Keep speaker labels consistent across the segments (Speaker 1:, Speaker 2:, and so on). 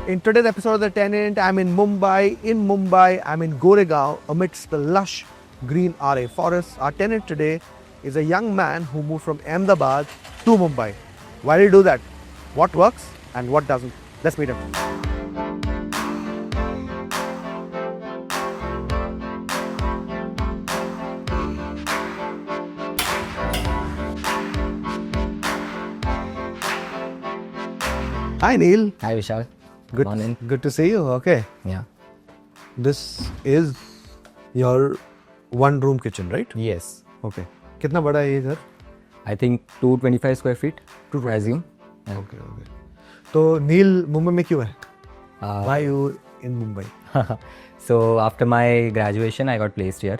Speaker 1: In today's episode of The Tenant, I'm in Mumbai. In Mumbai, I'm in Goregaon amidst the lush green RA forests. Our tenant today is a young man who moved from Ahmedabad to Mumbai. Why did he do that? What works and what doesn't? Let's meet him. Hi Neil.
Speaker 2: Hi Vishal.
Speaker 1: Good
Speaker 2: Morning.
Speaker 1: Good to see you. Okay.
Speaker 2: Yeah.
Speaker 1: This is your one room kitchen, right?
Speaker 2: Yes.
Speaker 1: Okay. कितना बड़ा है ये घर?
Speaker 2: I think 225 square feet. To assume. Yeah.
Speaker 1: Okay, okay. तो नील मुंबई में क्यों है?
Speaker 2: Uh,
Speaker 1: Why you in Mumbai?
Speaker 2: so after my graduation, I got placed here.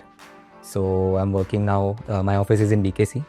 Speaker 2: So I'm working now. My office is in BKC.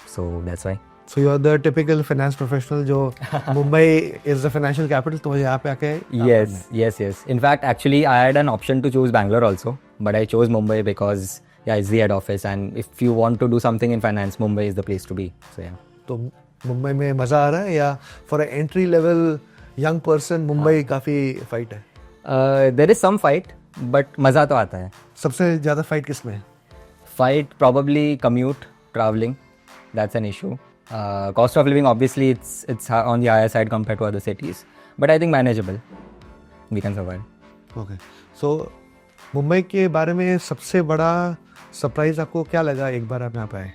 Speaker 2: So that's why.
Speaker 1: So you are the typical finance professional जो Mumbai is the financial capital तो यहाँ पे आके
Speaker 2: Yes. In fact, actually, I had an option to choose Bangalore also, but I chose Mumbai because it's the head office, and if you want to do something in finance, Mumbai is the place to be. So yeah.
Speaker 1: तो मुंबई में मजा आ रहा है या for an entry level young person Mumbai काफी fight है?
Speaker 2: There is some fight, but मजा तो आता है.
Speaker 1: सबसे ज़्यादा fight किस में है?
Speaker 2: Fight probably commute, traveling. That's an issue. Cost of living, obviously, it's on the higher side compared to other cities, but I think manageable. We can survive.
Speaker 1: Okay. So Mumbai के बारे में सबसे बड़ा सरप्राइज आपको क्या लगा एक बार आप यहाँ पे आए?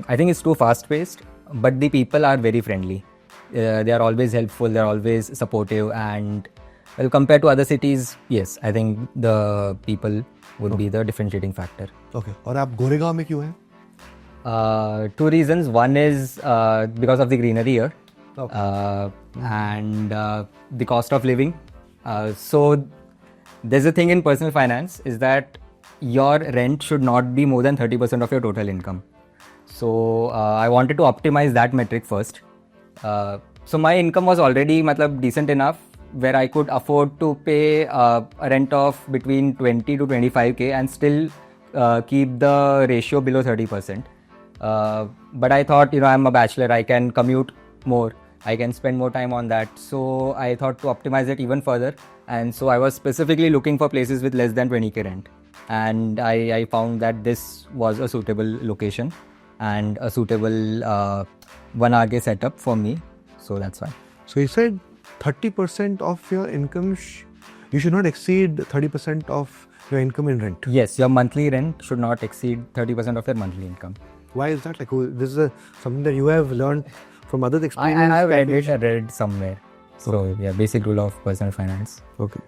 Speaker 2: I think it's too fast-paced, but the people are very friendly. They are always helpful. They are always supportive, and well, compared to other cities, yes, I think the people would be the differentiating factor.
Speaker 1: Okay. और आप गोरेगांव में क्यों हैं?
Speaker 2: Two reasons. One is because of the greenery here, and the cost of living. So there's a thing in personal finance is that your rent should not be more than 30% of your total income. So I wanted to optimize that metric first. So my income was already decent enough where I could afford to pay a rent of between 20 to 25k and still keep the ratio below 30%. But I thought, I'm a bachelor, I can commute more, I can spend more time on that. So I thought to optimize it even further. And so I was specifically looking for places with less than 20k rent. And I found that this was a suitable location and a suitable 1RK setup for me. So that's why.
Speaker 1: So you said 30% of your income, you should not exceed 30% of your income in rent.
Speaker 2: Yes, your monthly rent should not exceed 30% of your monthly income.
Speaker 1: Why is that? Like, this is something that you have learned from others' experience?
Speaker 2: I have read somewhere. So yeah, basic rule of personal finance.
Speaker 1: Okay.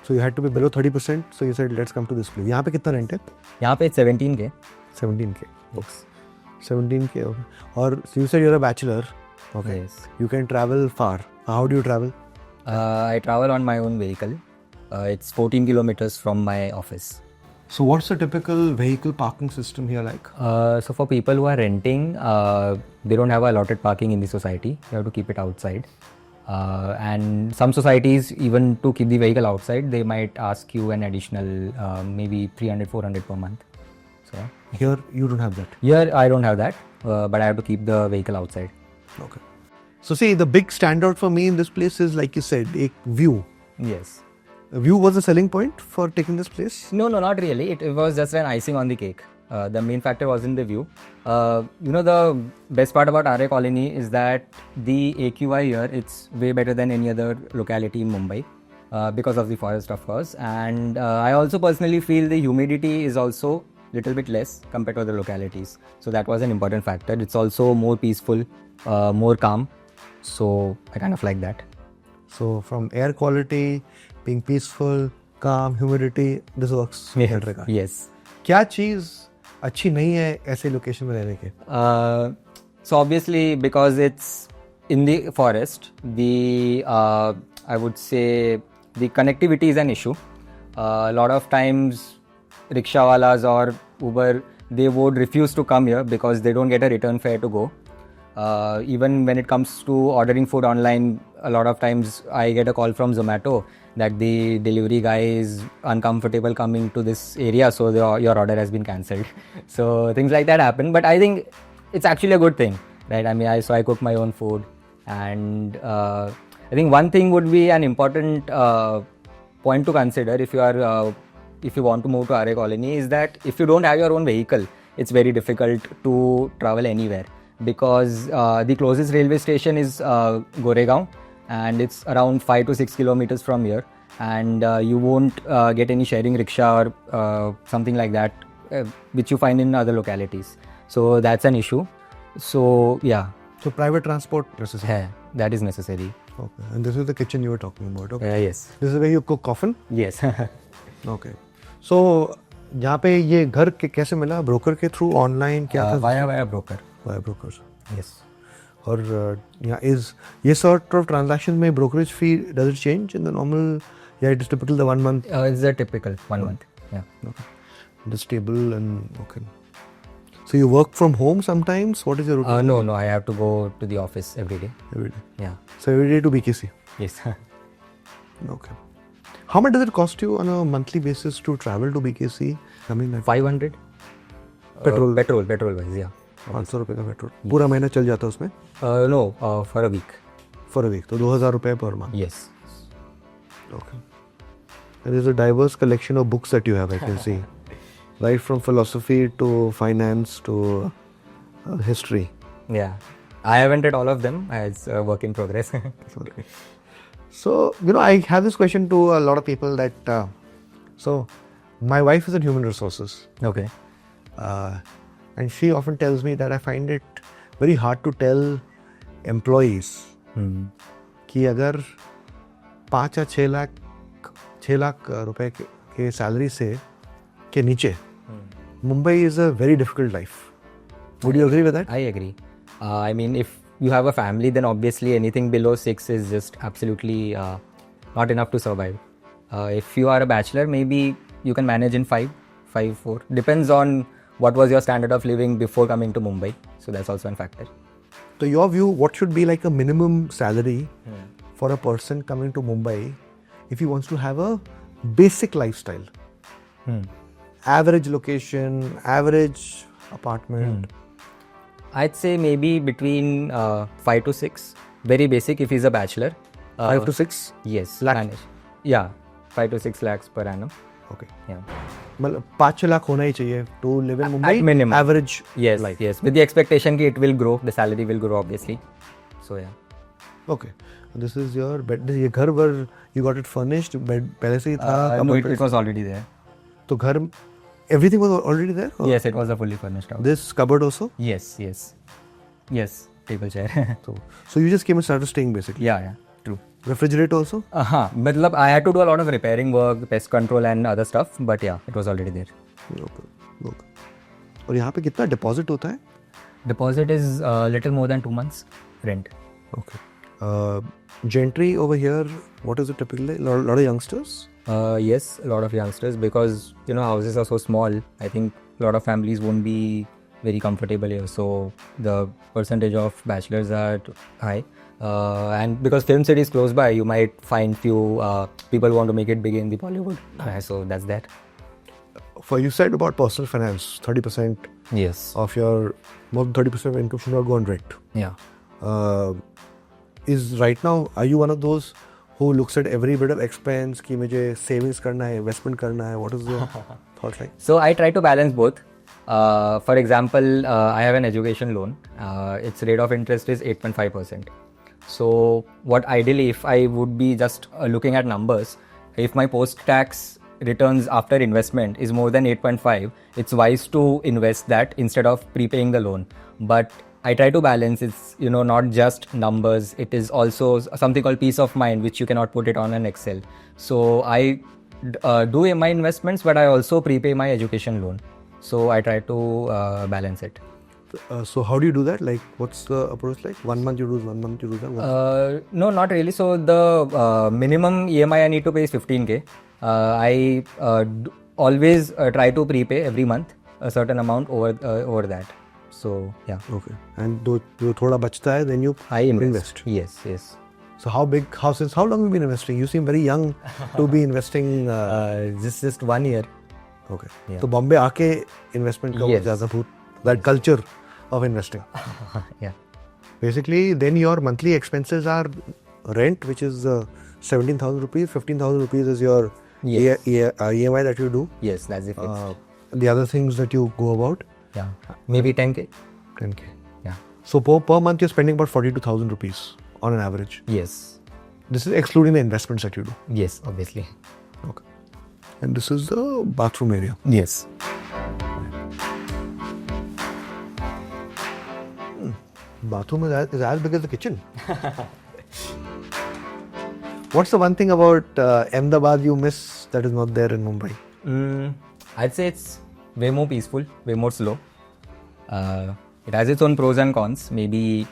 Speaker 1: So you had to be below 30%. So you said, let's come to this place. यहाँ पे कितना rent है?
Speaker 2: यहाँ पे 17k.
Speaker 1: 17k. Books. 17k. Okay. और so you said you're a bachelor. Okay.
Speaker 2: Yes.
Speaker 1: You can travel far. How do you travel?
Speaker 2: I travel on my own vehicle. It's 14 kilometers from my office.
Speaker 1: So what's the typical vehicle parking system here like?
Speaker 2: So for people who are renting, they don't have allotted parking in the society. You have to keep it outside. And some societies, even to keep the vehicle outside, they might ask you an additional maybe 300-400 per month. So
Speaker 1: Here you don't have that.
Speaker 2: here I don't have that, but I have to keep the vehicle outside.
Speaker 1: Okay. So see, the big standout for me in this place is, like you said, a view.
Speaker 2: Yes.
Speaker 1: A view was a selling point for taking this place?
Speaker 2: No, not really. It was just an icing on the cake. The main factor was in the view. The best part about RA Colony is that the AQI here, it's way better than any other locality in Mumbai because of the forest, of course. And I also personally feel the humidity is also little bit less compared to other localities. So that was an important factor. It's also more peaceful, more calm. So I kind of like that.
Speaker 1: So from air quality, being peaceful, calm, humidity, this works.
Speaker 2: Yes.
Speaker 1: क्या चीज़ अच्छी नहीं है ऐसे location में रहने के?
Speaker 2: So obviously because it's in the forest, the I would say the connectivity is an issue. A lot of times rickshawalas or Uber, they would refuse to come here because they don't get a return fare to go. Even when it comes to ordering food online, a lot of times I get a call from Zomato that the delivery guy is uncomfortable coming to this area, so your order has been cancelled. So things like that happen, but I think it's actually a good thing, right? I mean, I cook my own food, and I think one thing would be an important point to consider if you want to move to RA Colony is that if you don't have your own vehicle, it's very difficult to travel anywhere because the closest railway station is Goregaon, and it's around 5 to 6 kilometers from here, and you won't get any sharing rickshaw or something like that, which you find in other localities. So that's an issue. So yeah.
Speaker 1: So private transport necessary.
Speaker 2: Yeah, that is necessary.
Speaker 1: Okay. And this is the kitchen you were talking about. Okay.
Speaker 2: Yes.
Speaker 1: This is where you cook often?
Speaker 2: Yes.
Speaker 1: Okay. So यहाँ पे ये घर कैसे मिला? Broker के through, online क्या था?
Speaker 2: Via broker.
Speaker 1: Via brokers.
Speaker 2: Yes.
Speaker 1: और यहाँ is ये sort of transaction में brokerage fee does it change in the normal? Yeah, it is typical the 1 month.
Speaker 2: It's a typical 1 month. Yeah.
Speaker 1: Okay. The stable and okay. So you work from home sometimes? What is your routine?
Speaker 2: No, I have to go to the office every day.
Speaker 1: Every day.
Speaker 2: Yeah.
Speaker 1: So every day to BKC.
Speaker 2: Yes.
Speaker 1: Okay. How much does it cost you on a monthly basis to travel to BKC? I mean, like
Speaker 2: 500.
Speaker 1: Petrol.
Speaker 2: Petrol wise, yeah.
Speaker 1: 500 रुपए का petrol पूरा महीना चल जाता है उसमें?
Speaker 2: No, for a week.
Speaker 1: For a week. तो 2000 रुपए per month.
Speaker 2: Yes.
Speaker 1: Okay. And there's a diverse collection of books that you have, I can see. Right from philosophy to finance to history.
Speaker 2: Yeah. I haven't read all of them. It's a work in progress.
Speaker 1: Okay. So, I have this question to a lot of people that, so my wife is in human resources.
Speaker 2: Okay.
Speaker 1: And she often tells me that I find it very hard to tell employees कि अगर 5 या 6 लाख रुपए के salary से के नीचे Mumbai is a very difficult life. Would you agree with that?
Speaker 2: I agree. I mean, if you have a family, then obviously anything below 6 is just absolutely not enough to survive. If you are a bachelor, maybe you can manage in 5, 4. Depends on what was your standard of living before coming to Mumbai. So that's also a factor.
Speaker 1: So your view, what should be like a minimum salary for a person coming to Mumbai if he wants to have a basic lifestyle? Average location, average apartment.
Speaker 2: I'd say maybe between 5 to 6. Very basic if he's a bachelor.
Speaker 1: 5 to 6?
Speaker 2: Yes.
Speaker 1: Lakh?
Speaker 2: Manage. Yeah. 5 to 6 lakhs per annum.
Speaker 1: Okay.
Speaker 2: Yeah.
Speaker 1: मतलब 5 लाख होना ही चाहिए to live in Mumbai.
Speaker 2: At minimum.
Speaker 1: Average
Speaker 2: Yes.
Speaker 1: life.
Speaker 2: Yes. With the expectation that it will grow, the salary will grow obviously. So yeah.
Speaker 1: Okay. This is your bed. ये घर where you got it furnished. Bed पहले से ही था.
Speaker 2: No, it was already there.
Speaker 1: तो घर everything was already there? Or?
Speaker 2: Yes, it was a fully furnished house.
Speaker 1: This cupboard also?
Speaker 2: Yes. Table chair.
Speaker 1: So you just came and started staying basically?
Speaker 2: Yeah. True.
Speaker 1: Refrigerator also?
Speaker 2: मतलब I had to do a lot of repairing work, pest control and other stuff, but yeah, it was already there.
Speaker 1: Okay. और यहाँ पे कितना deposit होता है?
Speaker 2: Deposit is little more than 2 months rent.
Speaker 1: Okay. Gentry over here, what is it typically? A lot of youngsters?
Speaker 2: Yes, a lot of youngsters because houses are so small. I think a lot of families won't be very comfortable here, so the percentage of bachelors are high. And because Film City is close by, you might find few people who want to make it big in the Bollywood. So that's that.
Speaker 1: For you said about personal finance, 30%
Speaker 2: Yes.
Speaker 1: of your more than 30% of income should not go on rent.
Speaker 2: Yeah.
Speaker 1: Is right now, are you one of those who looks at every bit of expense कि मुझे savings करना है, investment करना है? What is your thought like?
Speaker 2: So I try to balance both. For example, I have an education loan. Its rate of interest is 8.5%. So what ideally, if I would be just looking at numbers, if my post-tax returns after investment is more than 8.5, it's wise to invest that instead of prepaying the loan. But I try to balance. It's not just numbers. It is also something called peace of mind, which you cannot put it on an Excel. So I do my investments, but I also prepay my education loan. So I try to balance it.
Speaker 1: So how do you do that? Like, what's the approach like? 1 month you do, 1 month you do that?
Speaker 2: No, not really. So the minimum EMI I need to pay is 15K. I always try to prepay every month a certain amount over that. So yeah.
Speaker 1: Okay. And जो थोड़ा बचता है, then you invest.
Speaker 2: Yes.
Speaker 1: So since how long have you been investing? You seem very young to be investing.
Speaker 2: Just 1 year.
Speaker 1: Okay.
Speaker 2: Yeah.
Speaker 1: So Bombay आके investment का
Speaker 2: Yes.
Speaker 1: ज़्यादा भूत, that culture of investing.
Speaker 2: Yeah.
Speaker 1: Basically, then your monthly expenses are rent, which is 17,000 rupees. 15,000 rupees is your
Speaker 2: Yes.
Speaker 1: EMI that you do.
Speaker 2: Yes, that's the fixed.
Speaker 1: The other things that you go about,
Speaker 2: Yeah, maybe 10K.
Speaker 1: 10K.
Speaker 2: Yeah.
Speaker 1: So per month you're spending about 42,000 rupees on an average.
Speaker 2: Yes.
Speaker 1: This is excluding the investments that you do.
Speaker 2: Yes, obviously.
Speaker 1: Okay. And this is the bathroom area.
Speaker 2: Yes.
Speaker 1: Bathroom is as big as the kitchen. What's the one thing about Ahmedabad you miss that is not there in Mumbai?
Speaker 2: I'd say it's way more peaceful, way more slow. It has its own pros and cons. Maybe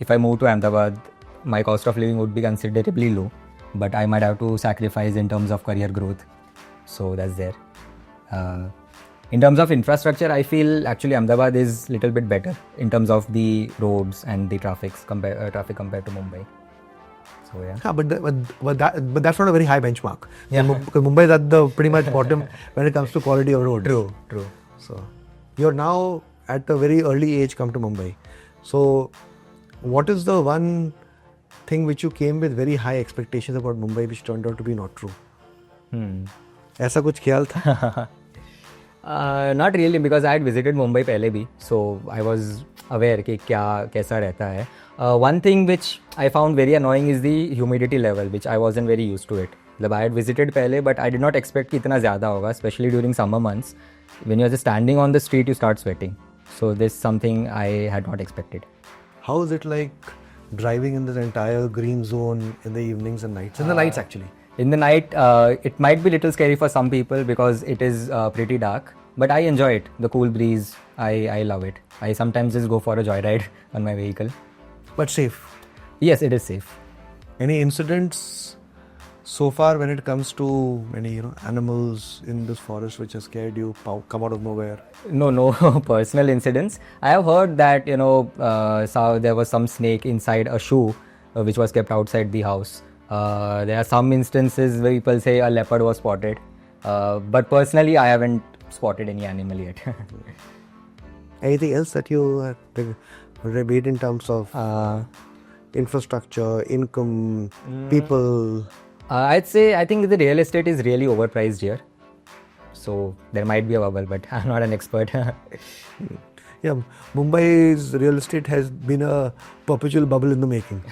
Speaker 2: if I move to Ahmedabad, my cost of living would be considerably low, but I might have to sacrifice in terms of career growth. So that's there. In terms of infrastructure, I feel actually Ahmedabad is a little bit better in terms of the roads and the traffic compared to Mumbai. So yeah.
Speaker 1: Yeah, but that's not a very high benchmark.
Speaker 2: Yeah.
Speaker 1: Because Mumbai is at the pretty much bottom when it comes to quality of roads.
Speaker 2: True.
Speaker 1: So you're now at a very early age come to Mumbai. So what is the one thing which you came with very high expectations about Mumbai which turned out to be not true? ऐसा कुछ ख्याल था?
Speaker 2: Not really, because I had visited Mumbai पहले भी, so I was aware कि क्या कैसा रहता है. One thing which I found very annoying is the humidity level, which I wasn't very used to it. मतलब I had visited पहले, but I did not expect कि इतना ज़्यादा होगा, especially during summer months. When you're just standing on the street, you start sweating. So this is something I had not expected.
Speaker 1: How is it like driving in this entire green zone in the evenings and nights? In the nights actually.
Speaker 2: In the night, it might be a little scary for some people because it is pretty dark, but I enjoy it. The cool breeze, I love it. I sometimes just go for a joyride on my vehicle.
Speaker 1: But safe.
Speaker 2: Yes, it is safe.
Speaker 1: Any incidents so far when it comes to any animals in this forest which has scared you, come out of nowhere?
Speaker 2: No personal incidents. I have heard that so there was some snake inside a shoe which was kept outside the house. There are some instances where people say a leopard was spotted, but personally I haven't spotted any animal yet.
Speaker 1: Anything else that you read in terms of infrastructure, income, people?
Speaker 2: I think the real estate is really overpriced here. So there might be a bubble, but I'm not an expert.
Speaker 1: Yeah, Mumbai's real estate has been a perpetual bubble in the making.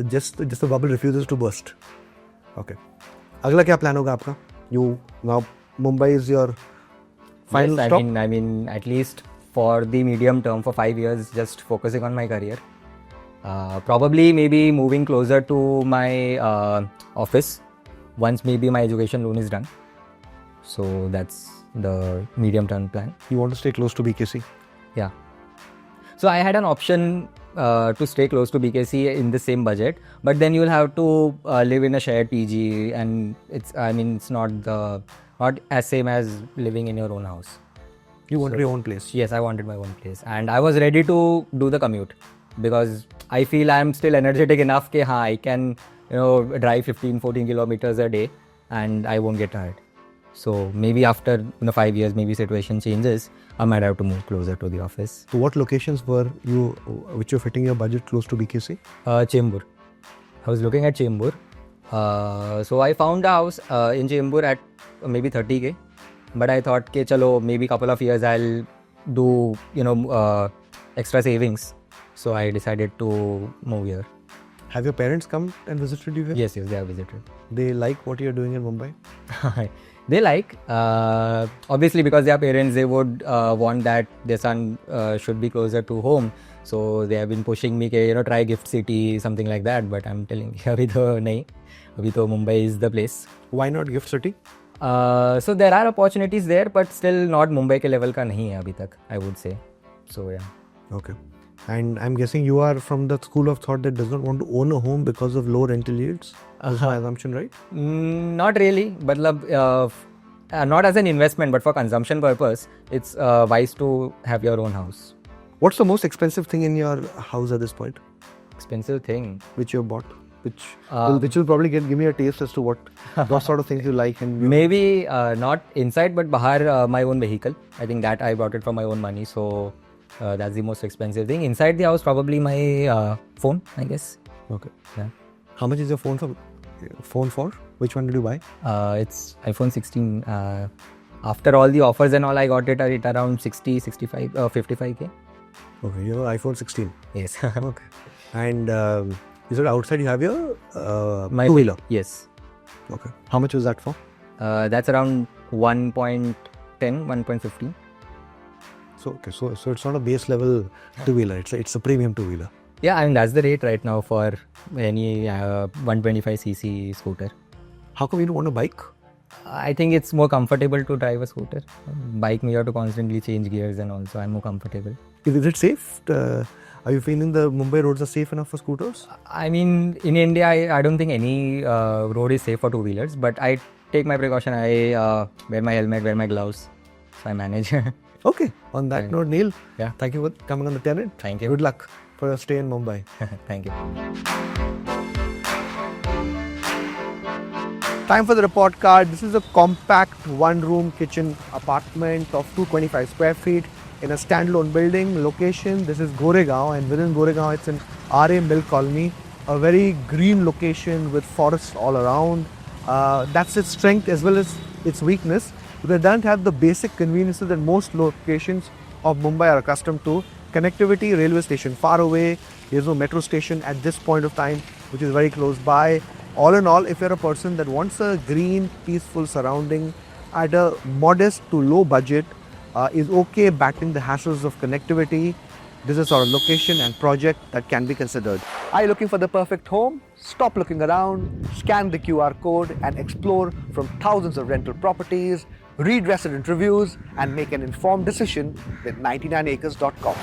Speaker 1: Just the bubble refuses to burst. Okay. अगला क्या plan होगा आपका? You now Mumbai is your final
Speaker 2: Yes,
Speaker 1: stop?
Speaker 2: I mean, at least for the medium term, for 5 years, just focusing on my career. Probably maybe moving closer to my office once maybe my education loan is done. So that's the medium term plan.
Speaker 1: You want to stay close to BKC?
Speaker 2: Yeah. So I had an option to stay close to BKC in the same budget, but then you'll have to live in a shared PG, and it's not as same as living in your own house.
Speaker 1: You wanted your own place?
Speaker 2: Yes, I wanted my own place, and I was ready to do the commute because I feel I am still energetic enough that I can drive 15-14 kilometers a day and I won't get tired. So maybe after 5 years, maybe situation changes, I might have to move closer to the office.
Speaker 1: So what locations were you which were fitting your budget close to BKC?
Speaker 2: Chembur. I was looking at Chembur. So I found a house in Chembur at maybe 30K. But I thought, chalo, maybe couple of years I'll do, extra savings. So I decided to move here.
Speaker 1: Have your parents come and visited you here?
Speaker 2: Yes, they have visited.
Speaker 1: They like what you're doing in Mumbai?
Speaker 2: They like, obviously because they are parents, they would want that their son should be closer to home. So they have been pushing me, try Gift City, something like that. But I'm telling you, abhi to nahi. Abhi to Mumbai is the place.
Speaker 1: Why not Gift City?
Speaker 2: So there are opportunities there, but still not Mumbai ke level ka nahi hai abhi tak, I would say. So yeah.
Speaker 1: Okay. And I'm guessing you are from the school of thought that does not want to own a home because of low rental yields. That's my assumption, right?
Speaker 2: Not really, but not as an investment, but for consumption purpose, it's wise to have your own house.
Speaker 1: What's the most expensive thing in your house at this point?
Speaker 2: Expensive thing?
Speaker 1: Which you bought? Which will probably give me a taste as to what those sort of things you like. And
Speaker 2: maybe not inside, but bahar my own vehicle. I think that I bought it for my own money. So That's the most expensive thing. Inside the house, probably my phone, I guess.
Speaker 1: Okay.
Speaker 2: Yeah.
Speaker 1: How much is your phone for? Which one did you buy?
Speaker 2: It's iPhone 16. After all the offers and all, I got it at around 60, 65, 55k.
Speaker 1: Okay, you have an iPhone 16.
Speaker 2: Yes.
Speaker 1: Okay. And you said outside you have your
Speaker 2: My
Speaker 1: two-wheeler.
Speaker 2: Yes.
Speaker 1: Okay. How much was that for?
Speaker 2: That's around 1.10, 1.15.
Speaker 1: So it's not a base level two-wheeler. It's a premium two-wheeler.
Speaker 2: Yeah, I mean that's the rate right now for any 125cc scooter.
Speaker 1: How come you don't want a bike?
Speaker 2: I think it's more comfortable to drive a scooter. Bike, you have to constantly change gears and also I'm more comfortable.
Speaker 1: Is it safe? Are you feeling the Mumbai roads are safe enough for scooters?
Speaker 2: I mean, in India, I don't think any road is safe for two-wheelers, but I take my precaution. I wear my helmet, wear my gloves, so I manage.
Speaker 1: Okay. On that note, Neil,
Speaker 2: Yeah.
Speaker 1: thank you for coming on the Tenant.
Speaker 2: Thank you.
Speaker 1: Good luck for your stay in Mumbai.
Speaker 2: Thank you.
Speaker 1: Time for the report card. This is a compact one-room kitchen apartment of 225 square feet in a standalone building. Location, this is Goregaon, and within Goregaon it's an RA Mill Colony, a very green location with forests all around. That's its strength as well as its weakness. They don't have the basic conveniences that most locations of Mumbai are accustomed to. Connectivity, railway station far away, there's no metro station at this point of time, which is very close by. All in all, if you're a person that wants a green, peaceful surrounding at a modest to low budget, is okay battling the hassles of connectivity, this is our location and project that can be considered. Are you looking for the perfect home? Stop looking around, scan the QR code and explore from thousands of rental properties, read resident reviews and make an informed decision with 99acres.com.